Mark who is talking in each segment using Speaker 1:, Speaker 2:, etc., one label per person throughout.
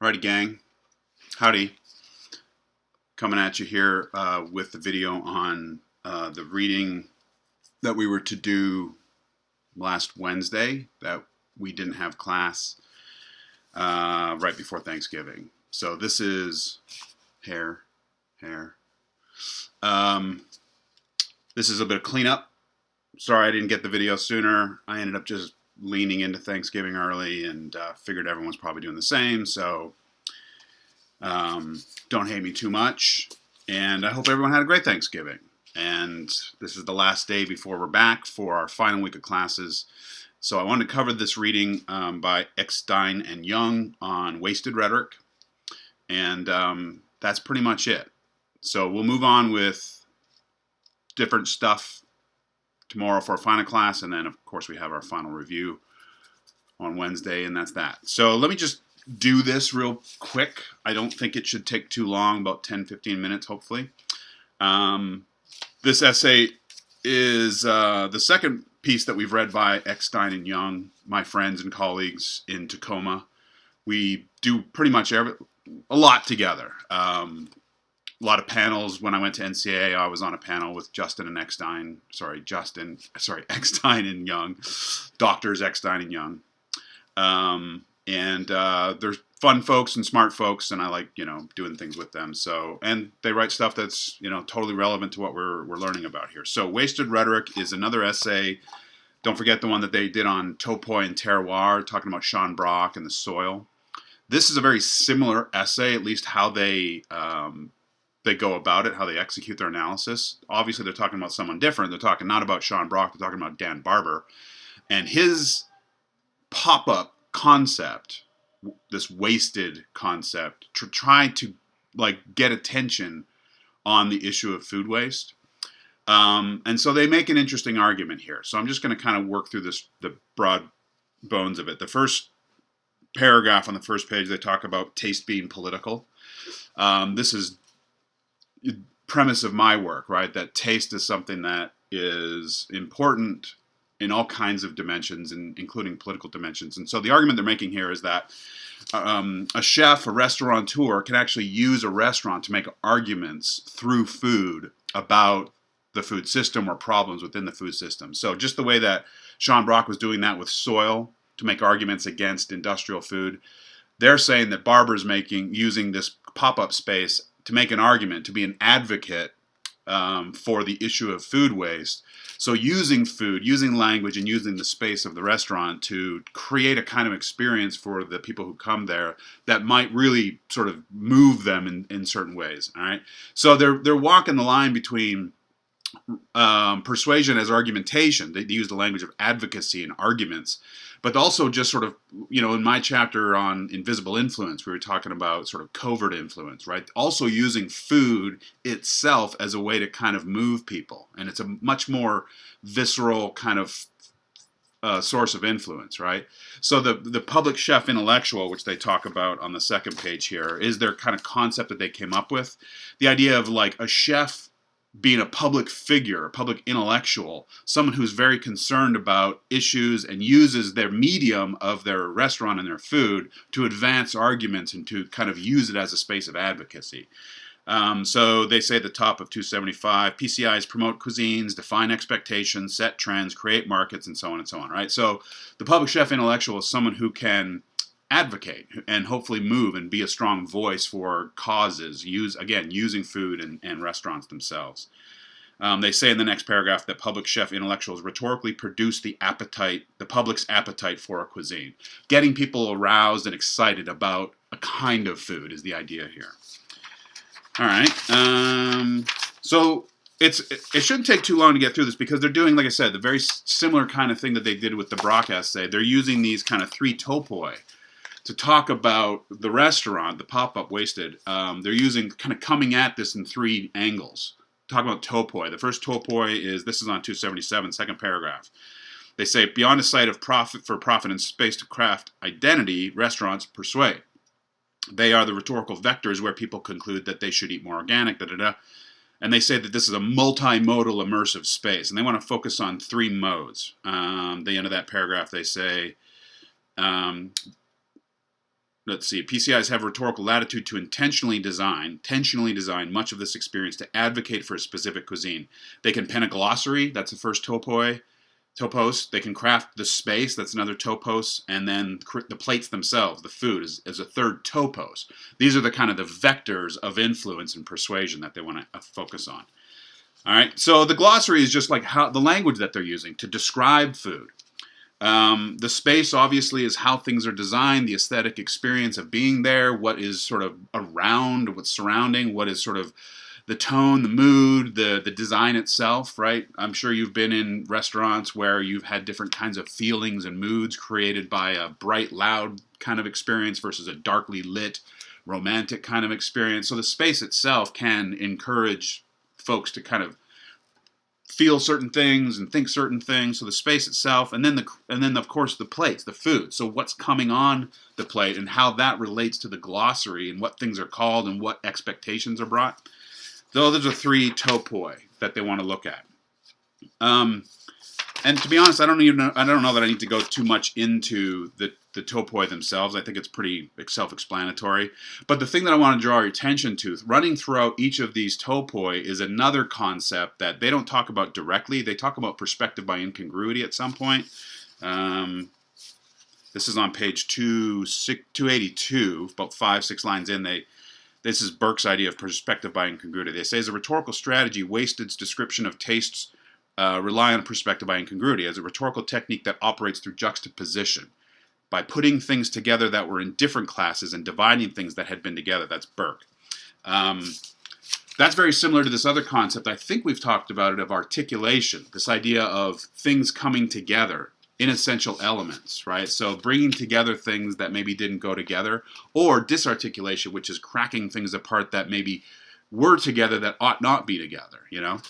Speaker 1: Alrighty, gang. Howdy. Coming at you here with the video on the reading that we were to do last Wednesday that we didn't have class right before Thanksgiving. So this is hair. This is a bit of cleanup. Sorry I didn't get the video sooner. I ended up just leaning into Thanksgiving early and figured everyone's probably doing the same. So don't hate me too much. And I hope everyone had a great Thanksgiving. And this is the last day before we're back for our final week of classes. So I wanted to cover this reading by Eckstein and Young on WastED Rhetoric. And that's pretty much it. So we'll move on with different stuff tomorrow for our final class. And then, of course, we have our final review on Wednesday. And that's that. So let me just do this real quick. I don't think it should take too long, about 10-15 minutes, hopefully. This essay is the second piece that we've read by Eckstein and Young, my friends and colleagues in Tacoma. We do pretty much a lot together. A lot of panels. When I went to NCAA, I was on a panel with Eckstein and Young, doctors Eckstein and Young. There's fun folks and smart folks, and I like, doing things with them. So, and they write stuff that's, totally relevant to what we're learning about here. So, WastED Rhetoric is another essay. Don't forget the one that they did on topoi and terroir, talking about Sean Brock and the soil. This is a very similar essay, at least how they go about it, how they execute their analysis. Obviously, they're talking about someone different. They're talking not about Sean Brock. They're talking about Dan Barber. And his pop-up concept, this WastED concept, to try to get attention on the issue of food waste. And so they make an interesting argument here. So I'm just going to kind of work through the broad bones of it. The first paragraph on the first page, they talk about taste being political. This is the premise of my work, right? That taste is something that is important in all kinds of dimensions, including political dimensions. And so the argument they're making here is that a chef, a restaurateur, can actually use a restaurant to make arguments through food about the food system or problems within the food system. So just the way that Sean Brock was doing that with soil to make arguments against industrial food, they're saying that Barber's using this pop-up space to make an argument, to be an advocate for the issue of food waste. So using food, using language, and using the space of the restaurant to create a kind of experience for the people who come there that might really sort of move them in certain ways. All right. So they're walking the line between persuasion as argumentation. They use the language of advocacy and arguments, but also just sort of, in my chapter on invisible influence, we were talking about sort of covert influence, right? Also using food itself as a way to kind of move people. And it's a much more visceral kind of source of influence, right? So the public chef intellectual, which they talk about on the second page here, is their kind of concept that they came up with. The idea of a chef being a public figure, a public intellectual, someone who's very concerned about issues and uses their medium of their restaurant and their food to advance arguments and to kind of use it as a space of advocacy. So they say at the top of 275, PCIs promote cuisines, define expectations, set trends, create markets, and so on and so on, right? So the public chef intellectual is someone who can advocate and hopefully move and be a strong voice for causes, using food and restaurants themselves. They say in the next paragraph that public chef intellectuals rhetorically produce the public's appetite for a cuisine. Getting people aroused and excited about a kind of food is the idea here. All right. So it shouldn't take too long to get through this because they're doing, like I said, the very similar kind of thing that they did with the Brock essay. They're using these kind of three topoi to talk about the restaurant, the pop-up WastED. They're using, kind of coming at this in three angles. Talk about topoi. The first topoi this is on 277, second paragraph. They say, beyond a sight of profit and space to craft identity, restaurants persuade. They are the rhetorical vectors where people conclude that they should eat more organic, And they say that this is a multimodal immersive space, and they want to focus on three modes. The end of that paragraph, they say, let's see, PCIs have rhetorical latitude to intentionally design much of this experience to advocate for a specific cuisine. They can pen a glossary, that's the first topos. They can craft the space, that's another topos, and then the plates themselves, the food, is a third topos. These are the kind of the vectors of influence and persuasion that they want to focus on. All right, so the glossary is just like how the language that they're using to describe food. The space obviously is how things are designed, the aesthetic experience of being there, what is sort of around, what's surrounding, what is sort of the tone, the mood, the design itself, right? I'm sure you've been in restaurants where you've had different kinds of feelings and moods created by a bright, loud kind of experience versus a darkly lit, romantic kind of experience. So the space itself can encourage folks to kind of feel certain things and think certain things. So the space itself, and then of course the plates, the food. So what's coming on the plate and how that relates to the glossary and what things are called and what expectations are brought. Those are 3 topoi that they want to look at. And to be honest, I don't know that I need to go too much into the topoi themselves. I think it's pretty self-explanatory. But the thing that I want to draw your attention to, running throughout each of these topoi, is another concept that they don't talk about directly. They talk about perspective by incongruity at some point. This is on page 282, about 5-6 lines in. This is Burke's idea of perspective by incongruity. They say, as a rhetorical strategy, WastED's description of tastes rely on perspective by incongruity as a rhetorical technique that operates through juxtaposition, by putting things together that were in different classes and dividing things that had been together. That's Burke. That's very similar to this other concept. I think we've talked about it, of articulation, this idea of things coming together in essential elements, right? So bringing together things that maybe didn't go together, or disarticulation, which is cracking things apart that maybe were together that ought not be together, you know?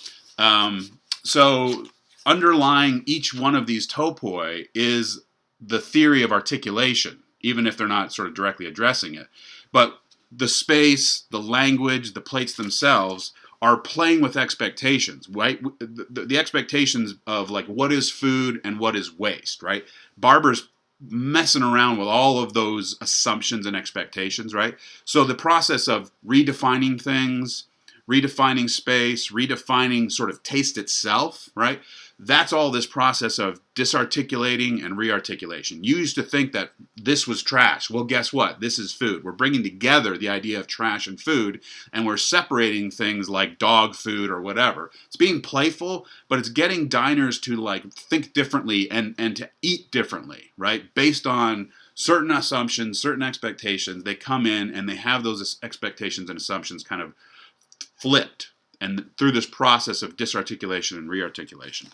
Speaker 1: So underlying each one of these topoi is the theory of articulation, even if they're not sort of directly addressing it. But the space, the language, the plates themselves are playing with expectations, right? The expectations of like what is food and what is waste, right? Barber's messing around with all of those assumptions and expectations, right? So the process of redefining things, redefining space, redefining sort of taste itself, right? That's all this process of disarticulating and rearticulation. You used to think that this was trash. Well, guess what? This is food. We're bringing together the idea of trash and food, and we're separating things like dog food or whatever. It's being playful, but it's getting diners to like think differently and to eat differently, right? Based on certain assumptions, certain expectations. They come in and they have those expectations and assumptions kind of flipped, and through this process of disarticulation and rearticulation.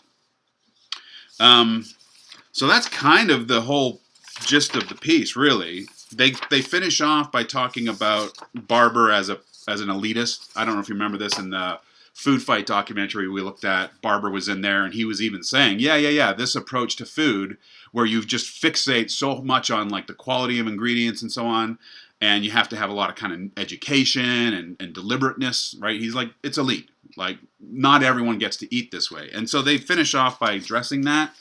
Speaker 1: So that's kind of the whole gist of the piece, really. They finish off by talking about Barber as an elitist. I don't know if you remember this in the Food Fight documentary we looked at. Barber was in there, and he was even saying, yeah, this approach to food where you just fixate so much on like the quality of ingredients and so on, and you have to have a lot of kind of education and deliberateness, right? He's like, it's elite. Like, not everyone gets to eat this way. And so they finish off by addressing that.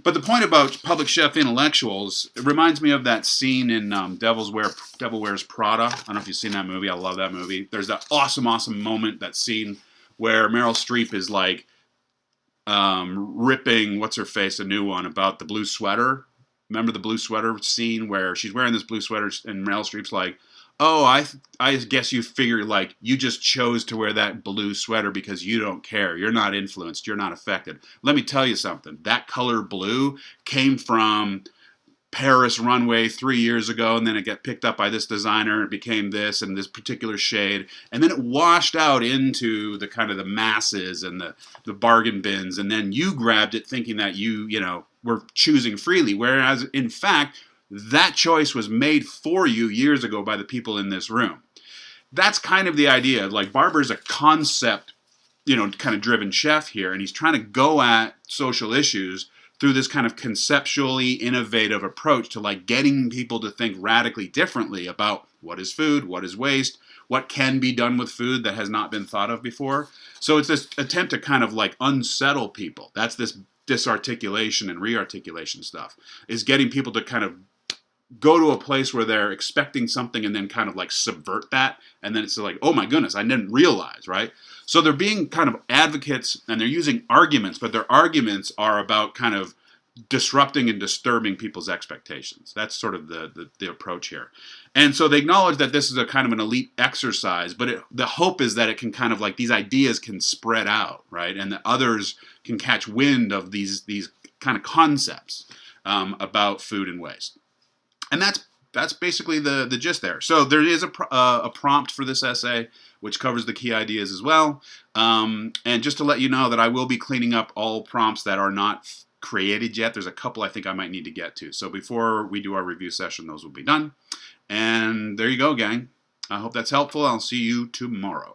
Speaker 1: But the point about public chef intellectuals, it reminds me of that scene in Devil Wears Prada. I don't know if you've seen that movie. I love that movie. There's that awesome moment, that scene where Meryl Streep is like ripping, what's her face, a new one, about the blue sweater. Remember the blue sweater scene where she's wearing this blue sweater and Meryl Streep's like, oh, I guess you figure like you just chose to wear that blue sweater because you don't care. You're not influenced. You're not affected. Let me tell you something. That color blue came from Paris runway 3 years ago, and then it got picked up by this designer. It became this and this particular shade, and then it washed out into the kind of the masses and the bargain bins, and then you grabbed it thinking that you were choosing freely, whereas in fact that choice was made for you years ago by the people in this room. That's kind of the idea. Like, Barber's a concept, kind of driven chef here, and he's trying to go at social issues through this kind of conceptually innovative approach to like getting people to think radically differently about what is food, what is waste, what can be done with food that has not been thought of before. So it's this attempt to kind of like unsettle people. That's this disarticulation and rearticulation stuff, is getting people to kind of go to a place where they're expecting something and then kind of like subvert that. And then it's like, oh my goodness, I didn't realize, right? So they're being kind of advocates and they're using arguments, but their arguments are about kind of disrupting and disturbing people's expectations. That's sort of the approach here. And so they acknowledge that this is a kind of an elite exercise, but the hope is that it can kind of like these ideas can spread out, right? And that others can catch wind of these kind of concepts about food and waste. And that's basically the gist there. So there is a prompt for this essay, which covers the key ideas as well. And just to let you know that I will be cleaning up all prompts that are not created yet. There's a couple I think I might need to get to. So before we do our review session, those will be done. And there you go, gang. I hope that's helpful. I'll see you tomorrow.